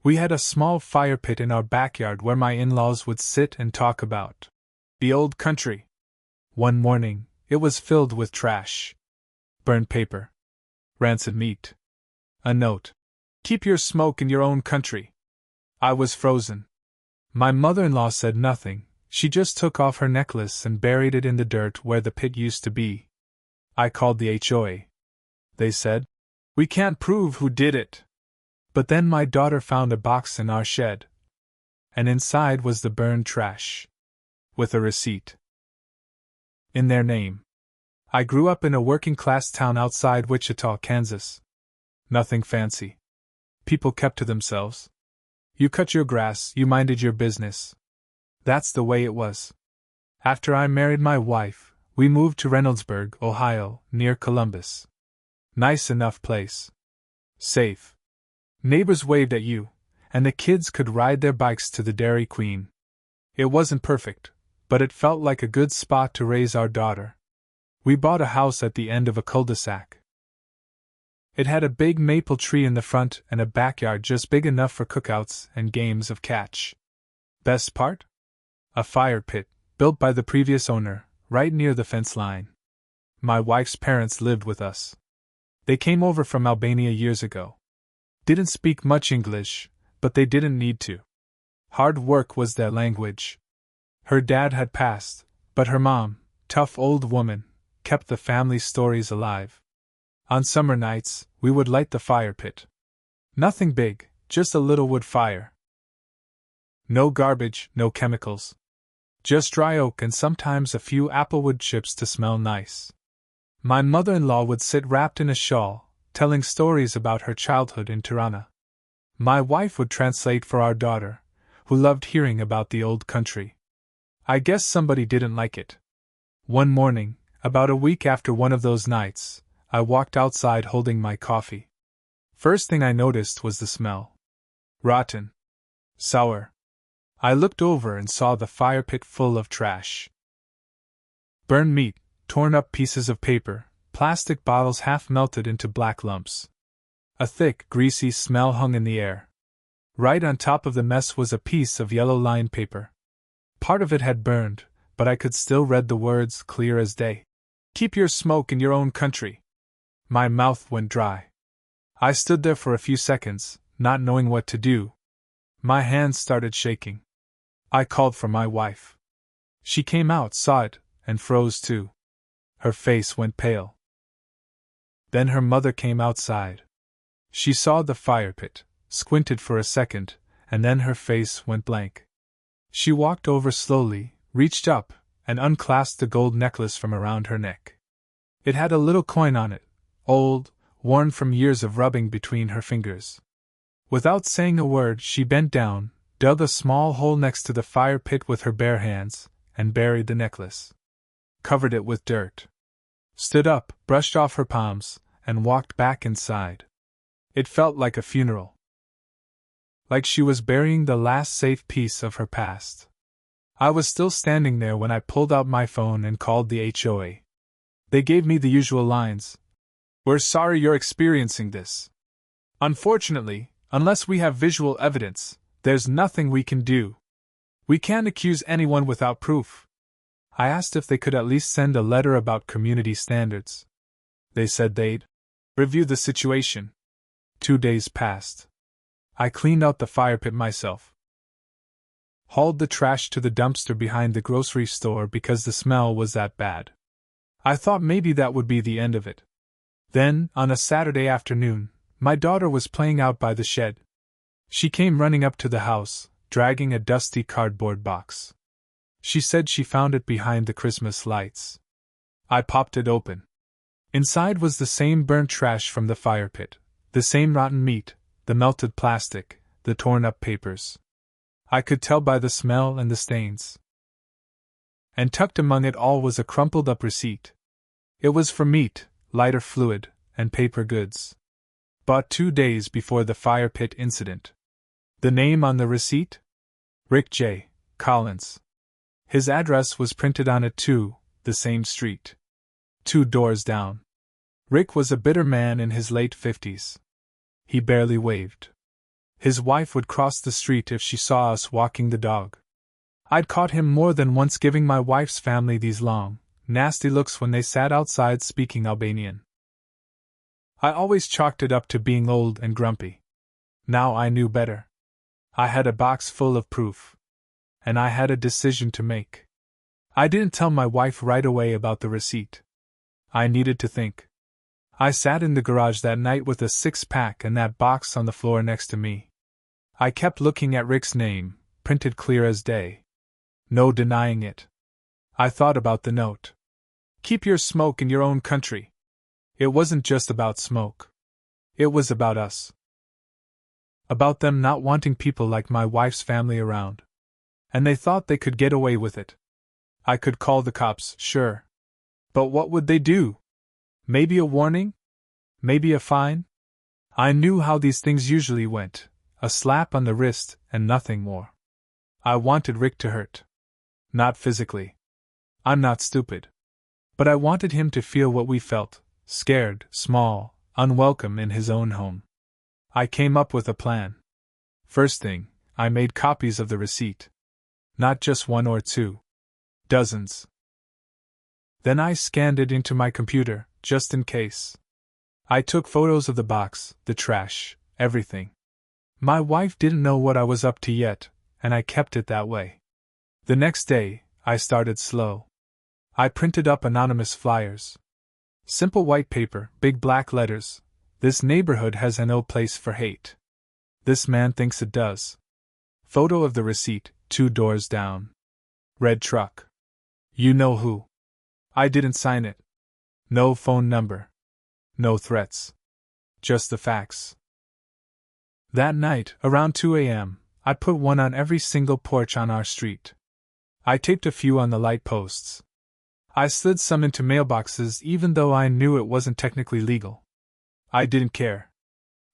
We had a small fire pit in our backyard where my in-laws would sit and talk about the old country. One morning, it was filled with trash. Burned paper. Rancid meat. A note. Keep your smoke in your own country. I was frozen. My mother-in-law said nothing, she just took off her necklace and buried it in the dirt where the pit used to be. I called the HOA. They said, "We can't prove who did it." But then my daughter found a box in our shed. And inside was the burned trash. With a receipt. In their name. I grew up in a working-class town outside Wichita, Kansas. Nothing fancy. People kept to themselves. You cut your grass, you minded your business. That's the way it was. After I married my wife, we moved to Reynoldsburg, Ohio, near Columbus. Nice enough place. Safe. Neighbors waved at you, and the kids could ride their bikes to the Dairy Queen. It wasn't perfect, but it felt like a good spot to raise our daughter. We bought a house at the end of a cul-de-sac. It had a big maple tree in the front and a backyard just big enough for cookouts and games of catch. Best part? A fire pit, built by the previous owner, right near the fence line. My wife's parents lived with us. They came over from Albania years ago. Didn't speak much English, but they didn't need to. Hard work was their language. Her dad had passed, but her mom, tough old woman, kept the family stories alive. On summer nights, we would light the fire pit. Nothing big, just a little wood fire. No garbage, no chemicals. Just dry oak and sometimes a few applewood chips to smell nice. My mother-in-law would sit wrapped in a shawl, telling stories about her childhood in Tirana. My wife would translate for our daughter, who loved hearing about the old country. I guess somebody didn't like it. One morning, about a week after one of those nights, I walked outside holding my coffee. First thing I noticed was the smell. Rotten. Sour. I looked over and saw the fire pit full of trash. Burned meat, torn up pieces of paper, plastic bottles half melted into black lumps. A thick, greasy smell hung in the air. Right on top of the mess was a piece of yellow lined paper. Part of it had burned, but I could still read the words clear as day. Keep your smoke in your own country. My mouth went dry. I stood there for a few seconds, not knowing what to do. My hands started shaking. I called for my wife. She came out, saw it, and froze too. Her face went pale. Then her mother came outside. She saw the fire pit, squinted for a second, and then her face went blank. She walked over slowly, reached up, and unclasped the gold necklace from around her neck. It had a little coin on it, old, worn from years of rubbing between her fingers. Without saying a word, she bent down, dug a small hole next to the fire pit with her bare hands, and buried the necklace. Covered it with dirt. Stood up, brushed off her palms, and walked back inside. It felt like a funeral. Like she was burying the last safe piece of her past. I was still standing there when I pulled out my phone and called the HOA. They gave me the usual lines. "We're sorry you're experiencing this. Unfortunately, unless we have visual evidence, there's nothing we can do. We can't accuse anyone without proof." I asked if they could at least send a letter about community standards. They said they'd review the situation. 2 days passed. I cleaned out the fire pit myself. Hauled the trash to the dumpster behind the grocery store because the smell was that bad. I thought maybe that would be the end of it. Then, on a Saturday afternoon, my daughter was playing out by the shed. She came running up to the house, dragging a dusty cardboard box. She said she found it behind the Christmas lights. I popped it open. Inside was the same burnt trash from the fire pit, the same rotten meat, the melted plastic, the torn-up papers. I could tell by the smell and the stains. And tucked among it all was a crumpled-up receipt. It was for meat, lighter fluid, and paper goods. Bought 2 days before the fire pit incident. The name on the receipt? Rick J. Collins. His address was printed on it too, the same street. 2 doors down. Rick was a bitter man in his late 50s. He barely waved. His wife would cross the street if she saw us walking the dog. I'd caught him more than once giving my wife's family these long, nasty looks when they sat outside speaking Albanian. I always chalked it up to being old and grumpy. Now I knew better. I had a box full of proof. And I had a decision to make. I didn't tell my wife right away about the receipt. I needed to think. I sat in the garage that night with a six-pack and that box on the floor next to me. I kept looking at Rick's name, printed clear as day. No denying it. I thought about the note. Keep your smoke in your own country. It wasn't just about smoke. It was about us. About them not wanting people like my wife's family around. And they thought they could get away with it. I could call the cops, sure. But what would they do? Maybe a warning? Maybe a fine? I knew how these things usually went. A slap on the wrist and nothing more. I wanted Rick to hurt. Not physically. I'm not stupid. But I wanted him to feel what we felt, scared, small, unwelcome in his own home. I came up with a plan. First thing, I made copies of the receipt. Not just one or two. Dozens. Then I scanned it into my computer, just in case. I took photos of the box, the trash, everything. My wife didn't know what I was up to yet, and I kept it that way. The next day, I started slow. I printed up anonymous flyers. Simple white paper, big black letters. This neighborhood has no place for hate. This man thinks it does. Photo of the receipt, 2 doors down. Red truck. You know who. I didn't sign it. No phone number. No threats. Just the facts. That night, around 2 a.m., I put one on every single porch on our street. I taped a few on the light posts. I slid some into mailboxes even though I knew it wasn't technically legal. I didn't care.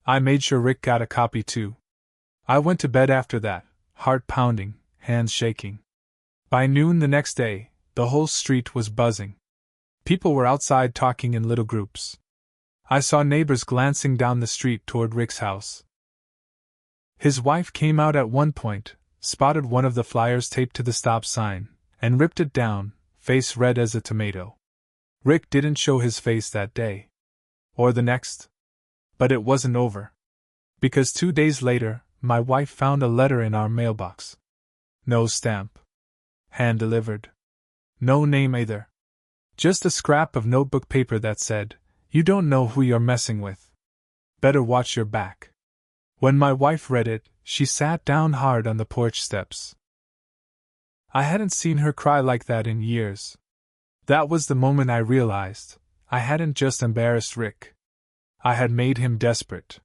I made sure Rick got a copy too. I went to bed after that, heart pounding, hands shaking. By noon the next day, the whole street was buzzing. People were outside talking in little groups. I saw neighbors glancing down the street toward Rick's house. His wife came out at one point, spotted one of the flyers taped to the stop sign, and ripped it down, face red as a tomato. Rick didn't show his face that day. Or the next. But it wasn't over. Because 2 days later, my wife found a letter in our mailbox. No stamp. Hand-delivered. No name either. Just a scrap of notebook paper that said, "You don't know who you're messing with. Better watch your back." When my wife read it, she sat down hard on the porch steps. I hadn't seen her cry like that in years. That was the moment I realized I hadn't just embarrassed Rick. I had made him desperate.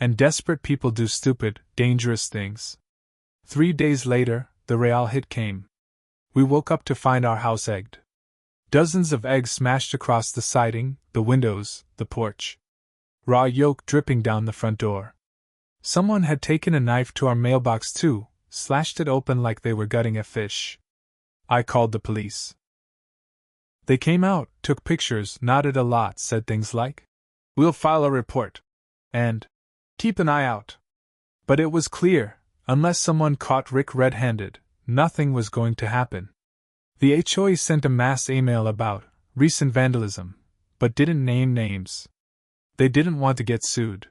And desperate people do stupid, dangerous things. 3 days later, the real hit came. We woke up to find our house egged. Dozens of eggs smashed across the siding, the windows, the porch. Raw yolk dripping down the front door. Someone had taken a knife to our mailbox too, slashed it open like they were gutting a fish. I called the police. They came out, took pictures, nodded a lot, said things like, "We'll file a report," and "Keep an eye out." But it was clear, unless someone caught Rick red-handed, nothing was going to happen. The HOA sent a mass email about recent vandalism, but didn't name names. They didn't want to get sued.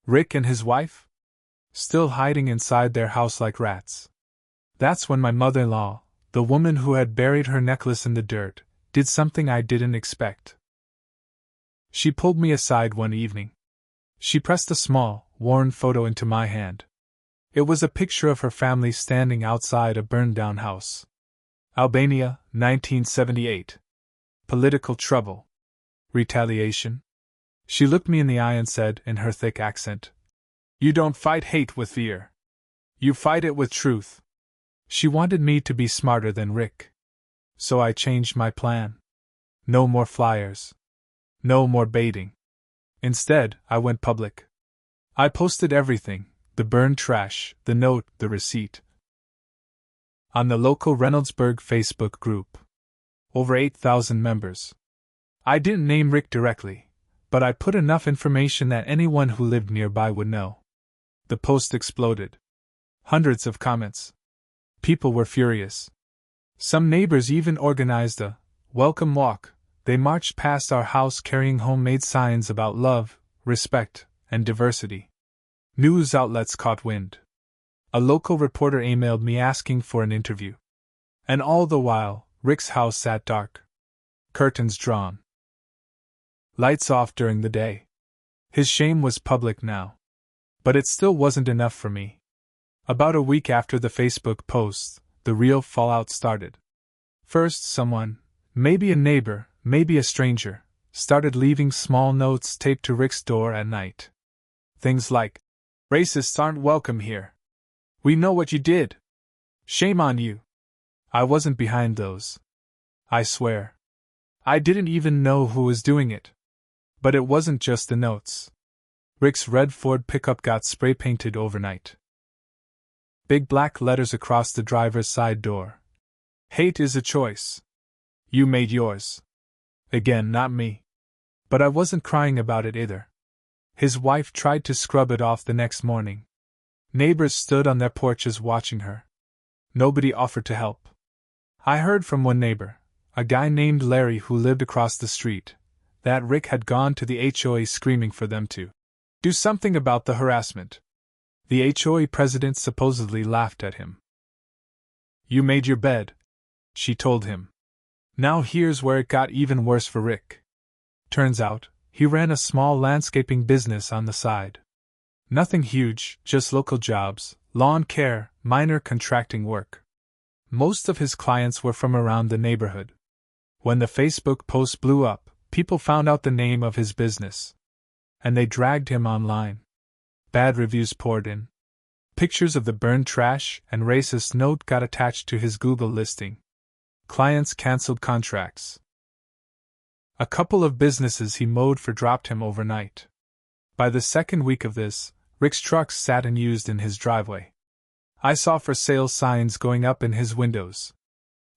Rick and his wife? Still hiding inside their house like rats. That's when my mother-in-law, the woman who had buried her necklace in the dirt, did something I didn't expect. She pulled me aside one evening. She pressed a small, worn photo into my hand. It was a picture of her family standing outside a burned-down house. Albania, 1978. Political trouble. Retaliation. She looked me in the eye and said, in her thick accent, "You don't fight hate with fear. You fight it with truth." She wanted me to be smarter than Rick. So I changed my plan. No more flyers. No more baiting. Instead, I went public. I posted everything, the burned trash, the note, the receipt. On the local Reynoldsburg Facebook group. Over 8,000 members. I didn't name Rick directly, but I put enough information that anyone who lived nearby would know. The post exploded. Hundreds of comments. People were furious. Some neighbors even organized a welcome walk. They marched past our house carrying homemade signs about love, respect, and diversity. News outlets caught wind. A local reporter emailed me asking for an interview. And all the while, Rick's house sat dark. Curtains drawn. Lights off during the day. His shame was public now. But it still wasn't enough for me. About a week after the Facebook posts, the real fallout started. First, someone, maybe a neighbor, maybe a stranger, started leaving small notes taped to Rick's door at night. Things like, "Racists aren't welcome here. We know what you did. Shame on you." I wasn't behind those. I swear. I didn't even know who was doing it. But it wasn't just the notes. Rick's red Ford pickup got spray painted overnight. Big black letters across the driver's side door. "Hate is a choice. You made yours." Again, not me. But I wasn't crying about it either. His wife tried to scrub it off the next morning. Neighbors stood on their porches watching her. Nobody offered to help. I heard from one neighbor, a guy named Larry who lived across the street, that Rick had gone to the HOA screaming for them to do something about the harassment. The HOA president supposedly laughed at him. "You made your bed," she told him. Now here's where it got even worse for Rick. Turns out, he ran a small landscaping business on the side. Nothing huge, just local jobs, lawn care, minor contracting work. Most of his clients were from around the neighborhood. When the Facebook post blew up, people found out the name of his business. And they dragged him online. Bad reviews poured in. Pictures of the burned trash and racist note got attached to his Google listing. Clients canceled contracts. A couple of businesses he mowed for dropped him overnight. By the second week of this, Rick's truck sat unused in his driveway. I saw for sale signs going up in his windows.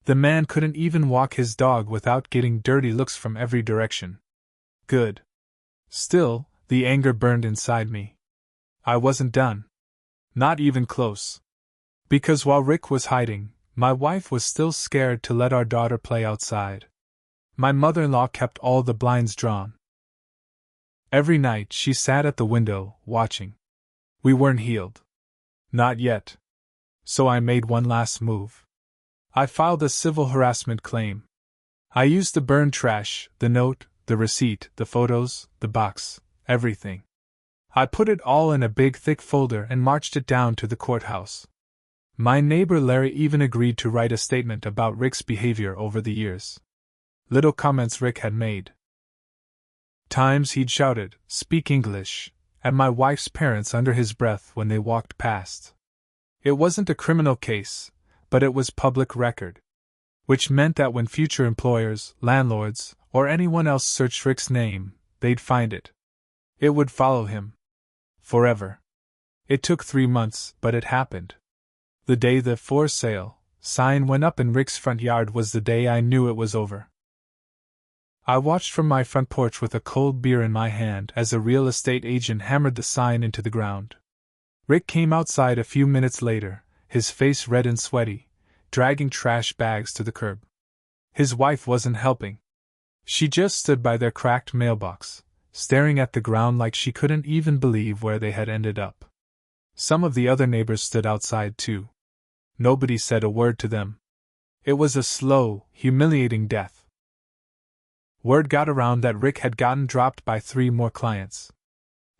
The man couldn't even walk his dog without getting dirty looks from every direction. Good. Still, the anger burned inside me. I wasn't done. Not even close. Because while Rick was hiding, my wife was still scared to let our daughter play outside. My mother-in-law kept all the blinds drawn. Every night she sat at the window, watching. We weren't healed. Not yet. So I made one last move. I filed a civil harassment claim. I used the burned trash, the note, the receipt, the photos, the box, everything. I put it all in a big thick folder and marched it down to the courthouse. My neighbor Larry even agreed to write a statement about Rick's behavior over the years. Little comments Rick had made. Times he'd shouted, "Speak English," at my wife's parents under his breath when they walked past. It wasn't a criminal case, but it was public record. Which meant that when future employers, landlords, or anyone else searched Rick's name, they'd find it. It would follow him. Forever. It took 3 months, but it happened. The day the "for sale" sign went up in Rick's front yard was the day I knew it was over. I watched from my front porch with a cold beer in my hand as a real estate agent hammered the sign into the ground. Rick came outside a few minutes later, his face red and sweaty, dragging trash bags to the curb. His wife wasn't helping. She just stood by their cracked mailbox, staring at the ground like she couldn't even believe where they had ended up. Some of the other neighbors stood outside too. Nobody said a word to them. It was a slow, humiliating death. Word got around that Rick had gotten dropped by 3 more clients.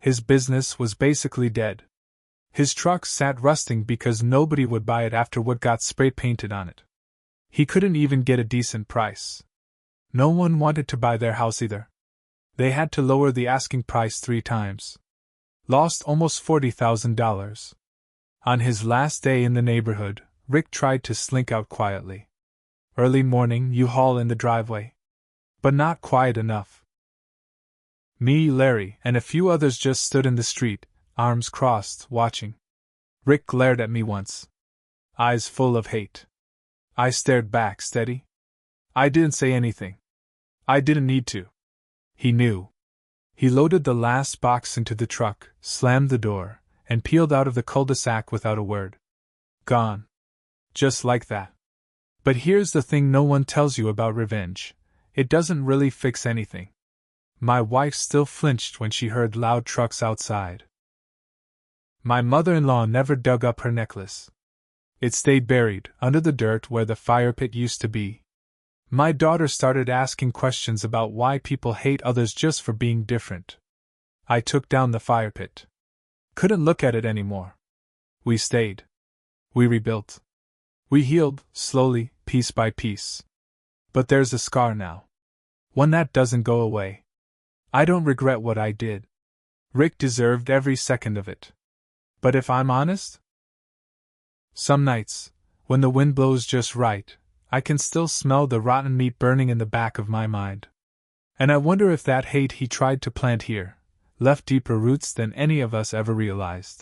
His business was basically dead. His truck sat rusting because nobody would buy it after what got spray painted on it. He couldn't even get a decent price. No one wanted to buy their house either. They had to lower the asking price 3 times. Lost almost $40,000. On his last day in the neighborhood, Rick tried to slink out quietly. Early morning, U-Haul in the driveway. But not quiet enough. Me, Larry, and a few others just stood in the street, arms crossed, watching. Rick glared at me once. Eyes full of hate. I stared back, steady. I didn't say anything. I didn't need to. He knew. He loaded the last box into the truck, slammed the door, and peeled out of the cul-de-sac without a word. Gone. Just like that. But here's the thing no one tells you about revenge. It doesn't really fix anything. My wife still flinched when she heard loud trucks outside. My mother-in-law never dug up her necklace. It stayed buried under the dirt where the fire pit used to be. My daughter started asking questions about why people hate others just for being different. I took down the fire pit. Couldn't look at it anymore. We stayed. We rebuilt. We healed, slowly, piece by piece. But there's a scar now. One that doesn't go away. I don't regret what I did. Rick deserved every second of it. But if I'm honest, some nights, when the wind blows just right, I can still smell the rotten meat burning in the back of my mind. And I wonder if that hate he tried to plant here left deeper roots than any of us ever realized.